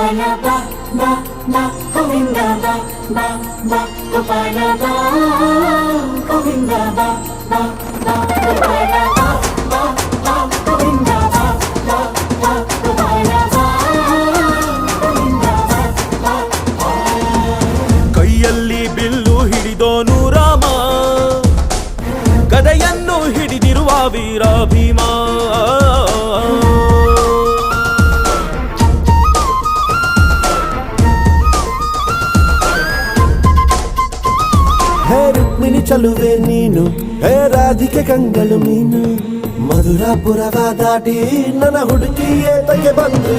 ಗೋಪಾಲ ಬಾ ಬಾ ಬಾ ಗೋವಿಂದ ಬಾ ಬಾ ಬಾ ಗೋಪಾಲ ಬಾ ಗೋವಿಂದ ಬಾ ಬಾ ಬಾ ಗೋಪಾಲ ಬಾ ಬಾ ಬಾ ಗೋವಿಂದ ಬಾ ಬಾ ಬಾ ಗೋಪಾಲ ಬಾ ಗೋವಿಂದ ಬಾ ಬಾ ಬಾ. ಕೈಯಲ್ಲಿ ಬಿಲ್ಲು ಹಿಡಿದೋನು ರಾಮ, ಗದೆಯನ್ನು ಹಿಡಿದಿರುವ ವೀರ ಭೀಮ. ಹೇ ರುಕ್ಮಿಣಿ ಚಲುವೆ ನೀನು, ಹೇ ರಾಧಿಕೆ ಕಂಗಳು ಮೀನು, ಮಧುರಾಪುರವ ದಾಟಿ ನನ್ನ ಹುಡುಗಿ ಏತಕ್ಕೆ ಬಂದು